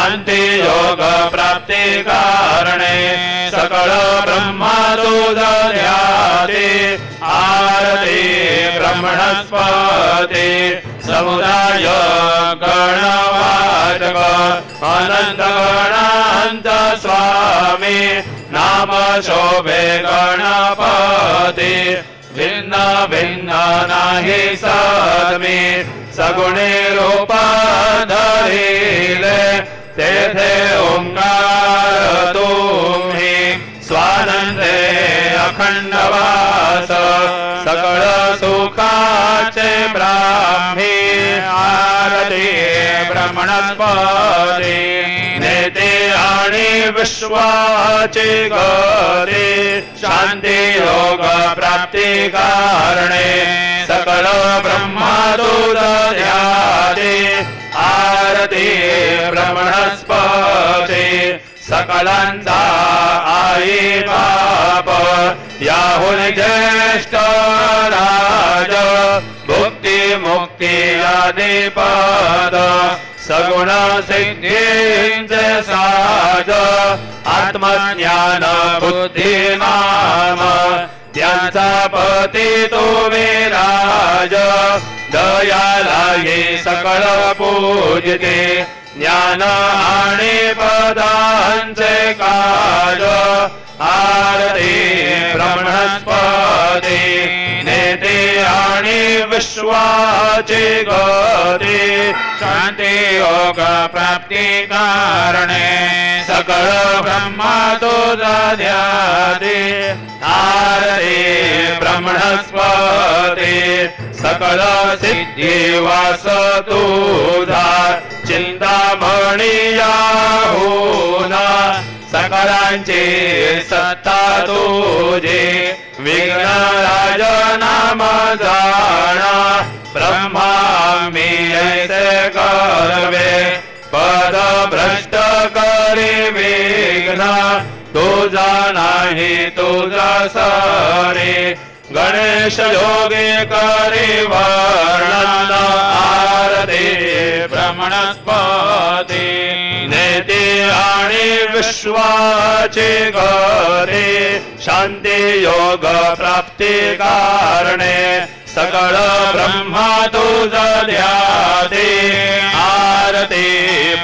शांती योग प्राप्ती कारणे सकळ ब्रह्मा दूध ध्याते आरती ब्रह्मणस्पती समुदाय गणवाचक अनंत गणांत स्वामी नाम शोभे गणपती भिन्न भिन्न नाही सदमी सगुणे रूप धरिले तेथे ओंकार तुम्ही स्वानंदे अखंड वास सकळ सुखाचे ब्राह्मी आरती ब्रह्मणस्पती नेते आणि विश्वाचे गते शांती योग प्राप्ती कारणे सकळ ब्रह्मादूत ध्याते आरती ब्रह्मणस्पती सकलांचा आई बाप याहुन ज्येष्ठ राज भुक्ती मुक्ती आदी पद सगुण सिद्धींचे साज आत्मज्ञान बुद्धी नाम त्यांचा पती तो विराज दयाला ये सकळ पूजते ज्ञान आणि पदांचे काज आरती ब्रह्मणस्पती नेते आणि विश्वाचे गते शांती योग प्राप्ती कारणे सकळ ब्रह्मादूत ध्याते आरती ब्रह्मणस्पती सकळ सिद्धी वास तुझा चिंतामणी याहून सकलांची सत्ता तुझी विघ्नराज नाम जाणा ब्रह्मा मी ऐसे करवे पद भ्रष्ट करी विघ्न तुझा नाही तुझा सरे गणेश योगे करी वर्णन आरती ब्रह्मणस्पती नेते आणि विश्वाचे गते शांती योग प्राप्ती कारणे सकळ ब्रह्मा तुझ ध्याते आरती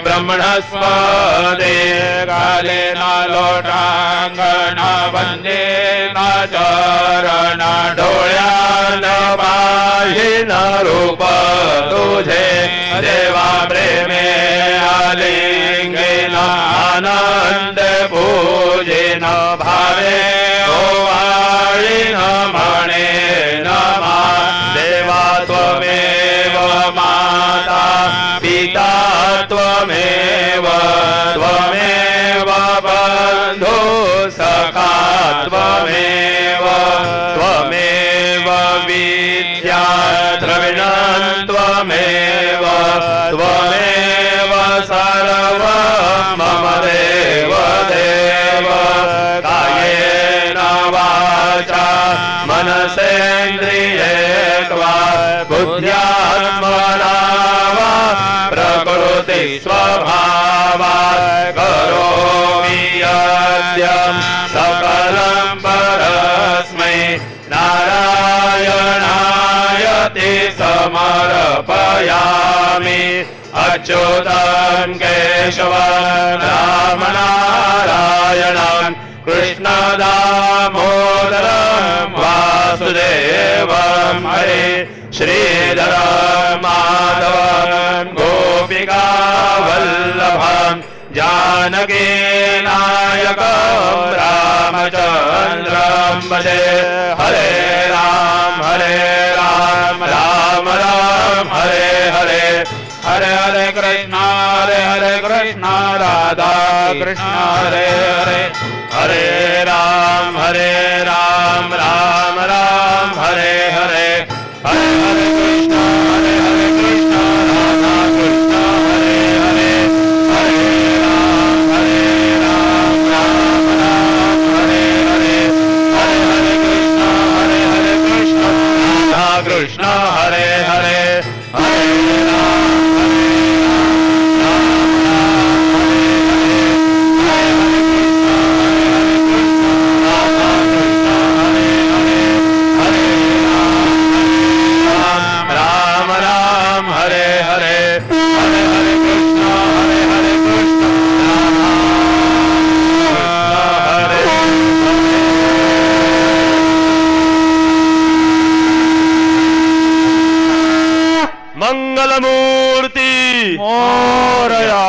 ब्रह्मणस्पती गाले ना लोटांगण वंदे ना चरण डोळ्यान पाहिन रूप तुझे देवा प्रेमे आलिंगेन आनंद पूजेन भावे ओवाळीन म्हणे नमा देवा त्वमेव माता पिता त्वमेव त्वमेव बंधु सखा त्वमेव त्वमेव विद्या द्रविणं त्वमेव त्वमेव सर्व मम देव देव कायेन वाचा मनसेन्द्रिये त्वा बुद्ध्यात्मना वा प्रकृति स्वभावात् करोमि यद्यं सकलं परस्मै नारायणायते समर्पयामि अच्युतं केशवं रामनारायणं कृष्णदामोदरं वासुदेवं हरे श्रीधरं माधवं गोपिकावल्लभं जानकी नायकं रामचन्द्रं भजे हरे Ram Ram Ram Hare Hare Hare Hare Krishna Krishna Radha Krishna Hare Hare Hare Ram Ram Ram Hare Hare Hare Hare Krishna Krishna Radha Krishna Hare Hare Hare Ram Ram Hare Hare Hare Hare Krishna Radha Krishna Hare Hare Hare Ram Hare Hare Krishna, Hare Hare Krishna, Hare Mangalamurti Moraya.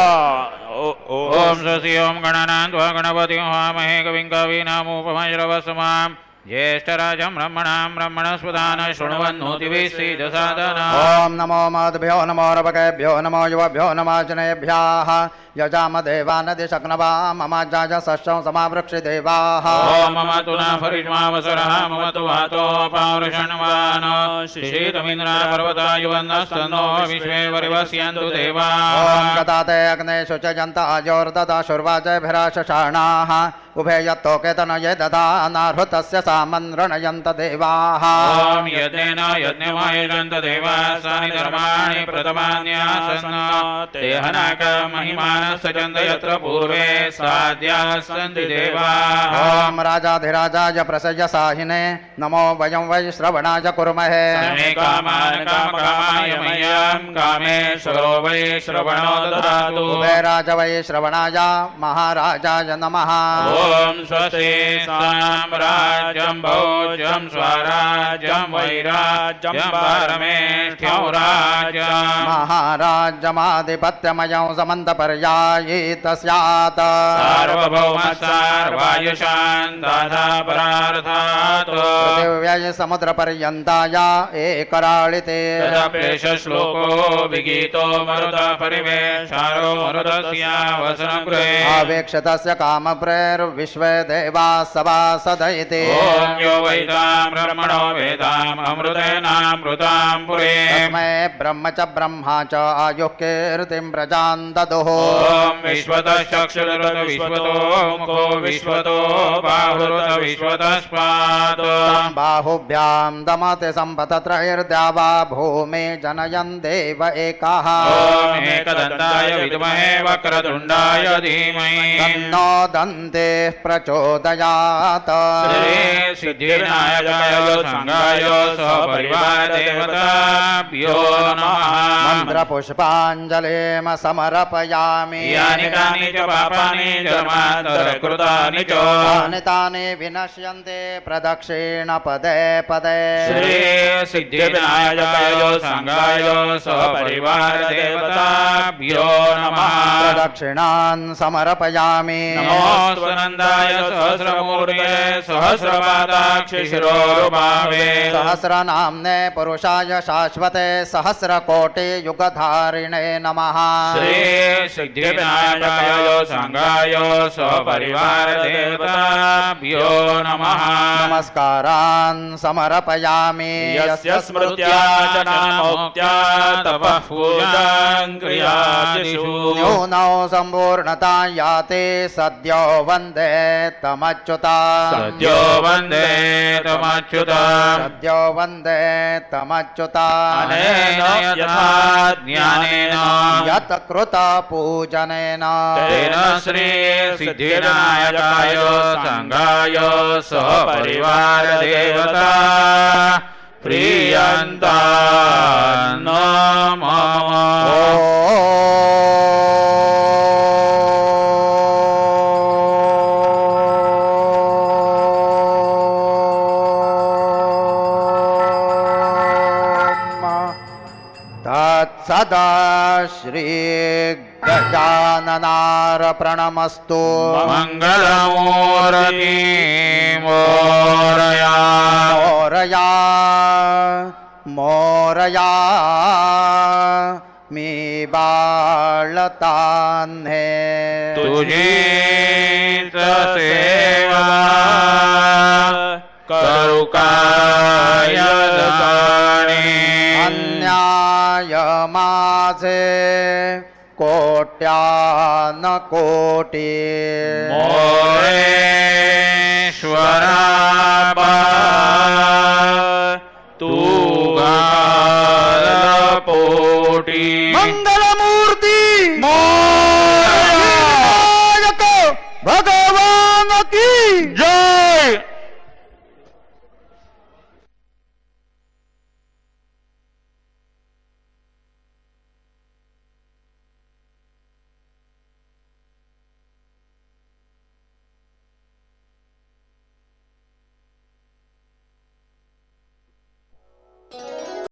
ओम शशि ओम गणानां त्वा गणपतिं हवामहे कविं कवीनामुपमश्रवसमाम् ज्येष्ठराजं ब्रह्मणां ब्रह्मणस्पदान शृण्वन्नोतिभिः सीदसादनम् ओम नमो मद्भ्यो नमो रवकेभ्यो नमो युवभ्यो नमाजनेभ्यः यजामदेवानदि शक्नवा ममाजाज सस्यं समावृक्षि देवाः ओम मम तु न फरिष्मावसरः मम तु वातो पौरुषण्वान् श्रीतमिन्द्रा पर्वता युवन्नस्तनो विश्वे वरिवस्यन्तु देवाः ओम गताते अग्ने शुचयन्त अजोर्ददा शुर्वाजभिराशशाणाः उभे यत्तोकेतनये ददा नार्हृतस्य सामन्रणयन्त देवाः ओम यज्ञेन यज्ञमायजन्त देवास्तानि धर्माणि प्रथमान्यासन् ते हनाक महिमानश्चन्द यत्र पूर्वे साध्याः सन्ति देवाः ओम राजाधिराजाय प्रसय्य साहिने नमो वयं वै श्रवणाय कुर्महे समे कामान् कामकामाय मह्यं कामेश्वरो वै श्रवणो ददातु कुबेराज वै श्रवणाय महाराजाय नमः ओम स्वस्ति साम्राज्यं भोज्यं स्वराज्यं वैराज्यं परमेष्ठ्यं राज्यम् महाराजमाधिपत्यमयं समन्तपर्यायित स्यात् सार्वभौमसार्वायुषान्ताधा परार्थात् पृथिव्यै समुद्रपर्यन्ताय एकराळिते तदप्रेषश्लोको विगीतो मरुतः परिवेशारो मरुतस्यावसनगृहे आवेक्षतस्य कामप्रेर्विश्वे देवाः सभासदयिते ॐ यो वैतां ब्रह्मणो वेदाम् अमृतेनामृतां पुरे तस्मै ब्रह्म च ब्रह्मा च आयुः कीर्तिं प्रजां ददुः ॐ विश्वतः चक्षुरुत विश्वतो मुखो विश्वतो बाहुरुत विश्वतः स्मात् बाहुभ्यां दमते सम्पतत्रैर्द्यावा भूमि जनयन् देव एकः ॐ एकदन्ताय विद्महे वक्रतुण्डाय धीमहि तन्नो दन्तेः प्रचोदयात् श्री सिद्धिविनायकाय संगाय सपरिवारदेवताभ्यो नमः मन्त्रपुष्पाञ्जलिं समर्पयामि यानि कानि च पापानि जन्मान्तरकृतानि च तानि तानि विनश्यन्ते प्रदक्षिण पदे पदे श्री सिद्धिविनायकाय संगाय सपरिवारदेवताभ्यो नमः प्रदक्षिणान् समर्पयामि नमोऽस्त्वनन्दाय सहस्रमूर्तये सहस्रपादाक्षि शिरोरुभावे सहस्रनाम्ने पुरुषाय शाश्वते सहस्रकोटियुगधारिणे नमः श्री सिद्धिविनायकाय संगाय सपरिवारदेवताभ्यो नमः नमस्कारान् समर्पयामि यस्य स्मृत्या जनामोक्त्या तपः पूजां क्रियादिषु न्यूनौ सम्पूर्णता याति सद्यो वन्दे तमच्युता सद्यो वन्दे तमच्युता सद्यो वन्दे तमच्युता अनेन यथा ज्ञानेन यत् कृत पूजनेन तेन श्री सिद्धिविनायकाय संगाय सपरिवारदेवता प्रीयन्ता नमः तत्सदा श्री गजाननार्पणमस्तु मङ्गलमूर्ति मोरया मोरया मोरया मी बाळतान्हे तुझी सेवा करू काय जाणे अन्याय माझे कोट्यान कोटी मोरेश्वरा तू घाल पोटी